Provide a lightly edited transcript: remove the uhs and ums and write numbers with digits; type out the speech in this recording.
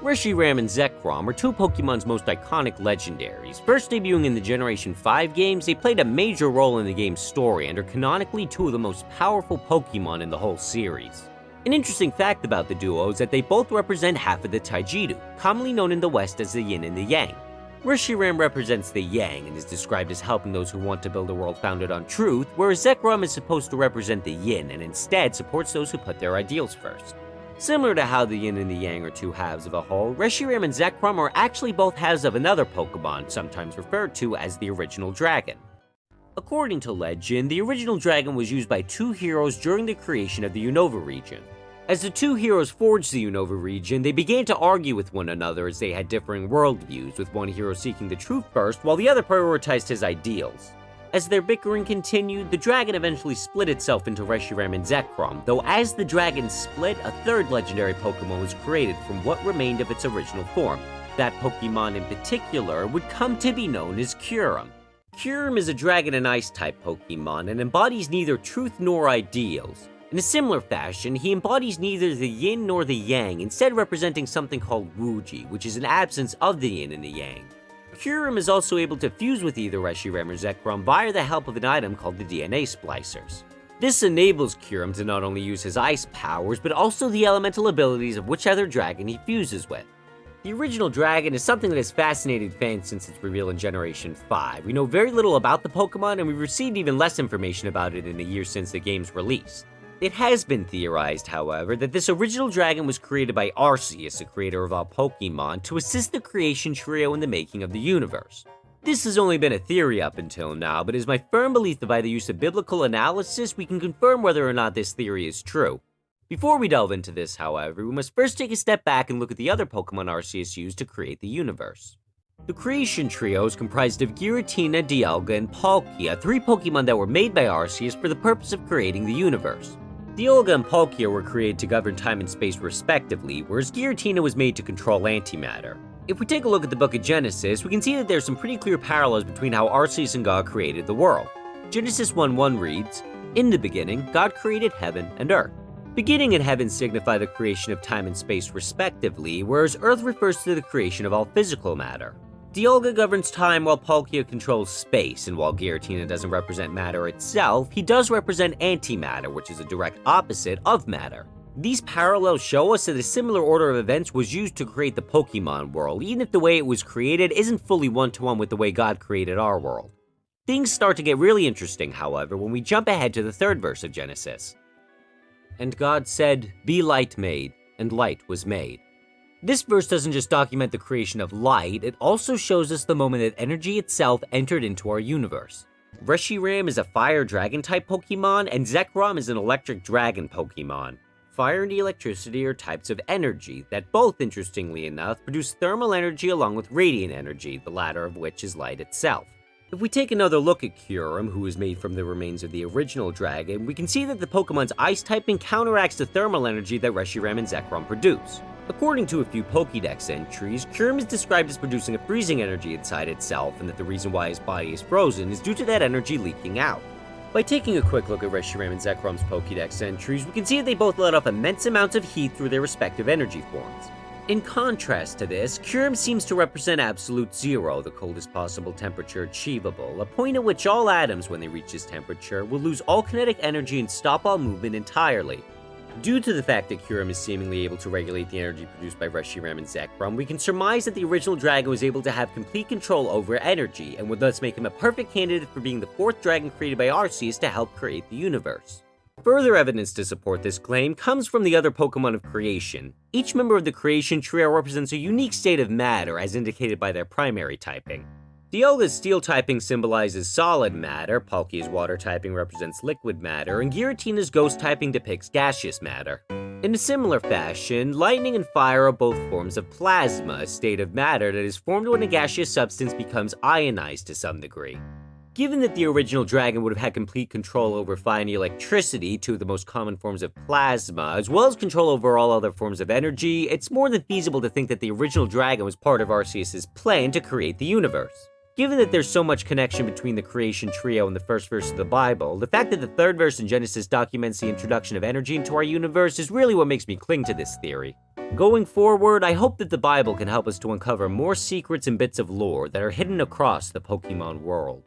Reshiram and Zekrom are two of Pokemon's most iconic legendaries. First debuting in the Generation 5 games, they played a major role in the game's story and are canonically two of the most powerful Pokemon in the whole series. An interesting fact about the duo is that they both represent half of the Taijitu, commonly known in the West as the Yin and the Yang. Reshiram represents the Yang and is described as helping those who want to build a world founded on truth, whereas Zekrom is supposed to represent the Yin and instead supports those who put their ideals first. Similar to how the Yin and the Yang are two halves of a whole, Reshiram and Zekrom are actually both halves of another Pokemon, sometimes referred to as the original dragon. According to legend, the original dragon was used by two heroes during the creation of the Unova region. As the two heroes forged the Unova region, they began to argue with one another as they had differing worldviews, with one hero seeking the truth first while the other prioritized his ideals. As their bickering continued, the dragon eventually split itself into Reshiram and Zekrom, though as the dragon split, a third legendary Pokemon was created from what remained of its original form. That Pokemon in particular would come to be known as Kyurem. Kyurem is a dragon and ice-type Pokemon and embodies neither truth nor ideals. In a similar fashion, he embodies neither the Yin nor the Yang, instead representing something called Wuji, which is an absence of the Yin and the Yang. Kyurem is also able to fuse with either Reshiram or Zekrom via the help of an item called the DNA splicers. This enables Kyurem to not only use his ice powers, but also the elemental abilities of whichever dragon he fuses with. The original dragon is something that has fascinated fans since its reveal in Generation 5. We know very little about the Pokemon, and we've received even less information about it in the years since the game's release. It has been theorized, however, that this original dragon was created by Arceus, the creator of all Pokemon, to assist the creation trio in the making of the universe. This has only been a theory up until now, but it is my firm belief that by the use of biblical analysis, we can confirm whether or not this theory is true. Before we delve into this, however, we must first take a step back and look at the other Pokemon Arceus used to create the universe. The creation trio is comprised of Giratina, Dialga, and Palkia, three Pokemon that were made by Arceus for the purpose of creating the universe. Dialga and Palkia were created to govern time and space respectively, whereas Giratina was made to control antimatter. If we take a look at the Book of Genesis, we can see that there's some pretty clear parallels between how Arceus and God created the world. Genesis 1:1 reads, "In the beginning, God created heaven and earth." Beginning and heaven signify the creation of time and space respectively, whereas earth refers to the creation of all physical matter. Dialga governs time while Palkia controls space, and while Giratina doesn't represent matter itself, he does represent antimatter, which is a direct opposite of matter. These parallels show us that a similar order of events was used to create the Pokemon world, even if the way it was created isn't fully one-to-one with the way God created our world. Things start to get really interesting, however, when we jump ahead to the third verse of Genesis. "And God said, 'Be light made,' and light was made." This verse doesn't just document the creation of light, it also shows us the moment that energy itself entered into our universe. Reshiram is a fire dragon type Pokemon, and Zekrom is an electric dragon Pokemon. Fire and electricity are types of energy that both, interestingly enough, produce thermal energy along with radiant energy, the latter of which is light itself. If we take another look at Kyurem, who is made from the remains of the original dragon, we can see that the Pokemon's ice typing counteracts the thermal energy that Reshiram and Zekrom produce. According to a few Pokedex entries, Kyurem is described as producing a freezing energy inside itself, and that the reason why his body is frozen is due to that energy leaking out. By taking a quick look at Reshiram and Zekrom's Pokedex entries, we can see that they both let off immense amounts of heat through their respective energy forms. In contrast to this, Kyurem seems to represent absolute zero, the coldest possible temperature achievable, a point at which all atoms, when they reach this temperature, will lose all kinetic energy and stop all movement entirely. Due to the fact that Kyurem is seemingly able to regulate the energy produced by Reshiram and Zekrom, we can surmise that the original dragon was able to have complete control over energy, and would thus make him a perfect candidate for being the fourth dragon created by Arceus to help create the universe. Further evidence to support this claim comes from the other Pokemon of creation. Each member of the creation trio represents a unique state of matter, as indicated by their primary typing. Dialga's steel typing symbolizes solid matter, Palkia's water typing represents liquid matter, and Giratina's ghost typing depicts gaseous matter. In a similar fashion, lightning and fire are both forms of plasma, a state of matter that is formed when a gaseous substance becomes ionized to some degree. Given that the original dragon would have had complete control over fire and electricity, two of the most common forms of plasma, as well as control over all other forms of energy, it's more than feasible to think that the original dragon was part of Arceus' plan to create the universe. Given that there's so much connection between the creation trio and the first verse of the Bible, the fact that the third verse in Genesis documents the introduction of energy into our universe is really what makes me cling to this theory. Going forward, I hope that the Bible can help us to uncover more secrets and bits of lore that are hidden across the Pokemon world.